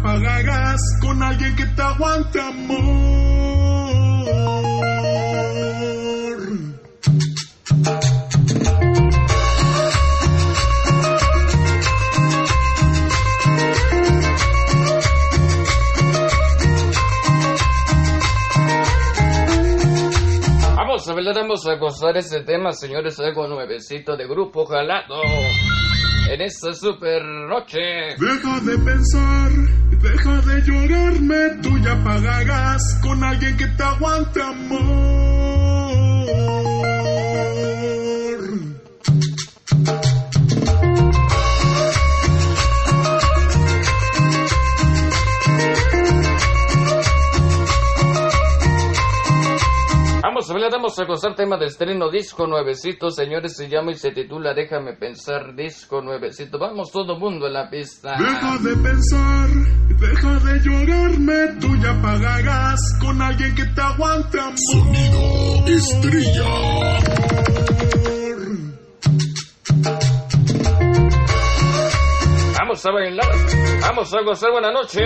pagarás con alguien que te aguante, amor. Vamos a gozar este tema, señores, algo nuevecito de Grupo Jalado en esta super noche. Deja de pensar, deja de llorarme, tú ya pagarás con alguien que te aguante, amor. Vamos a gozar tema de estreno, disco nuevecito, señores, se llama y se titula Déjame Pensar, disco nuevecito. Vamos todo mundo en la pista. Deja de pensar, deja de llorarme, tú ya pagarás con alguien que te aguante, amor. Sonido Estrella. Vamos a bailar, vamos a gozar, buena noche.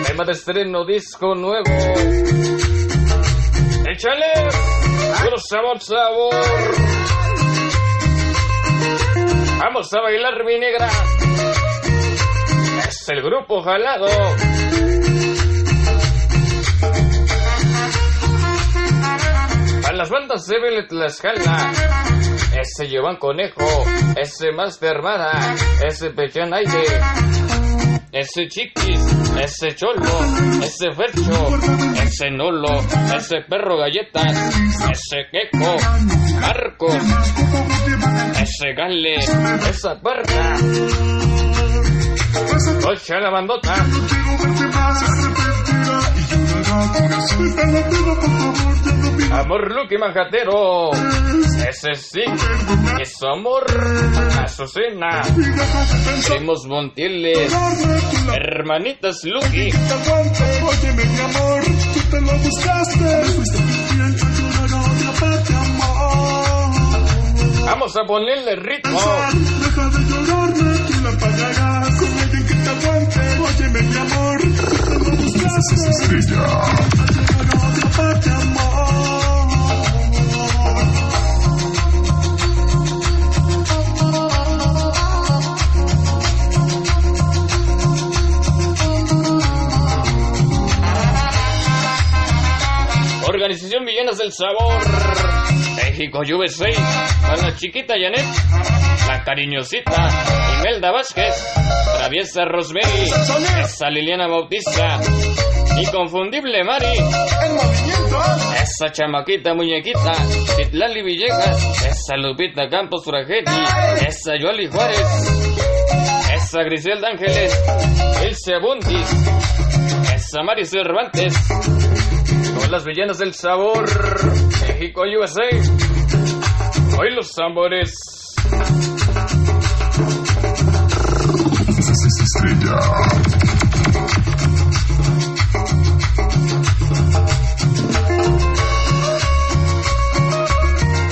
Tema de estreno, disco nuevo. Échale, puro sabor, sabor. Vamos a bailar, mi negra. Es el Grupo Jalado. A las bandas de Vélez Tlaxcala. Ese Giovanni Conejo, ese Master Mara, ese Pechan Aire, ese Chiquis, ese Cholo, ese Fercho, ese Nolo, ese Perro Galletas, ese Queco, Marcos, ese Gale, esa Puerta, Ocha la bandota. Amor Lucky Manjatero, ese sí, es amor, Azucena, primos Montiles, hermanitas Lucky. Óyeme mi amor, tú te lo buscaste, fuiste infiel, yo parte, amor. Vamos a ponerle ritmo. Deja de llorarme, tú la pagarás con alguien que te aguante. Óyeme mi amor, tú te lo buscaste, Estrella. parte, amor. Organización Villanas del Sabor, México USA, a la chiquita Janet, la cariñosita Imelda Vázquez, traviesa Rosemary, esa Liliana Bautista, inconfundible Mari, El movimiento. esa chamaquita muñequita, Citlali Villegas, esa Lupita Campos Frageti, esa Yoli Juárez, esa Griselda Ángeles, Ilse Abundis, esa Mari Cervantes, con las Villanas del Sabor, México USA, hoy los tambores. Estrella.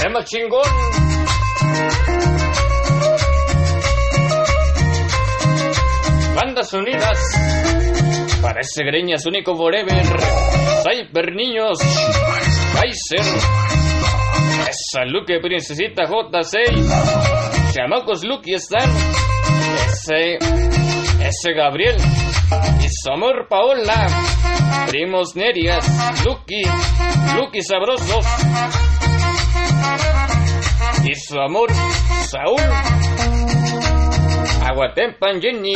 Tema chingón. Bandas unidas para ese Greñas único forever. Cyber Niños, Kaiser, esa Luque Princesita J6, chamacos Lucky están, ese Gabriel y su amor Paola, primos Nerias, Lucky Sabrosos y su amor Saúl, Aguatempan Jenny,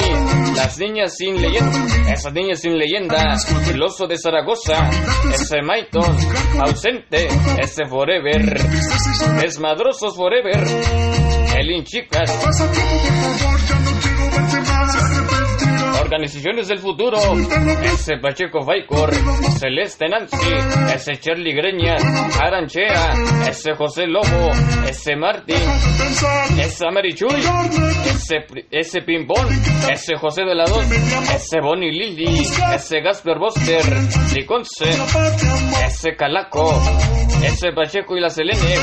las niñas sin leyenda, esas niñas sin leyenda, el oso de Zaragoza, ese Maiton, ausente, ese Forever, desmadrosos Forever, Elin Chicas, Organizaciones del Futuro, ese Pacheco Faicor, Celeste Nancy, ese Charlie Greña, Aranchea, ese José Lobo, ese Martín, esa Marichuy, ese Pimpón, ese José de la Dos, ese Bonnie Lili, ese Gasper Boster, Liconce, ese Calaco, ese Pacheco y la Selene,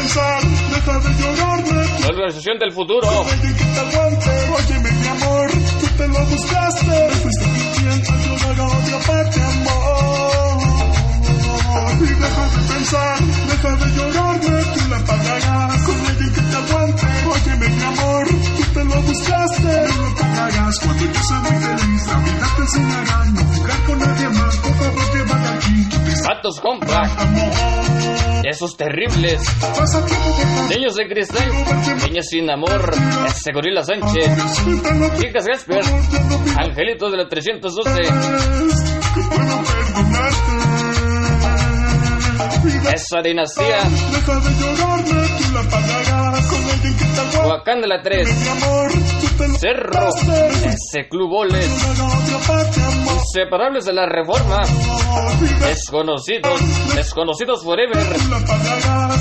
la Organización del Futuro. buscaste. No lo pagarás cuando yo sea muy feliz. La vida te enseñará a no jugar con nadie más. Por favor, lleva de aquí. Patos compra. Esos terribles. Niños de cristal. Niños sin amor. Ese Gorila Sánchez. Chicas Gasper. Angelitos de la 312. Esa dinastía. Deja de llorarme, tú la pagarás con alguien que te aguante. Huacán de la 3. Cerro. Ese Club Oles. Inseparables de la Reforma. Desconocidos. Desconocidos forever. La pagarás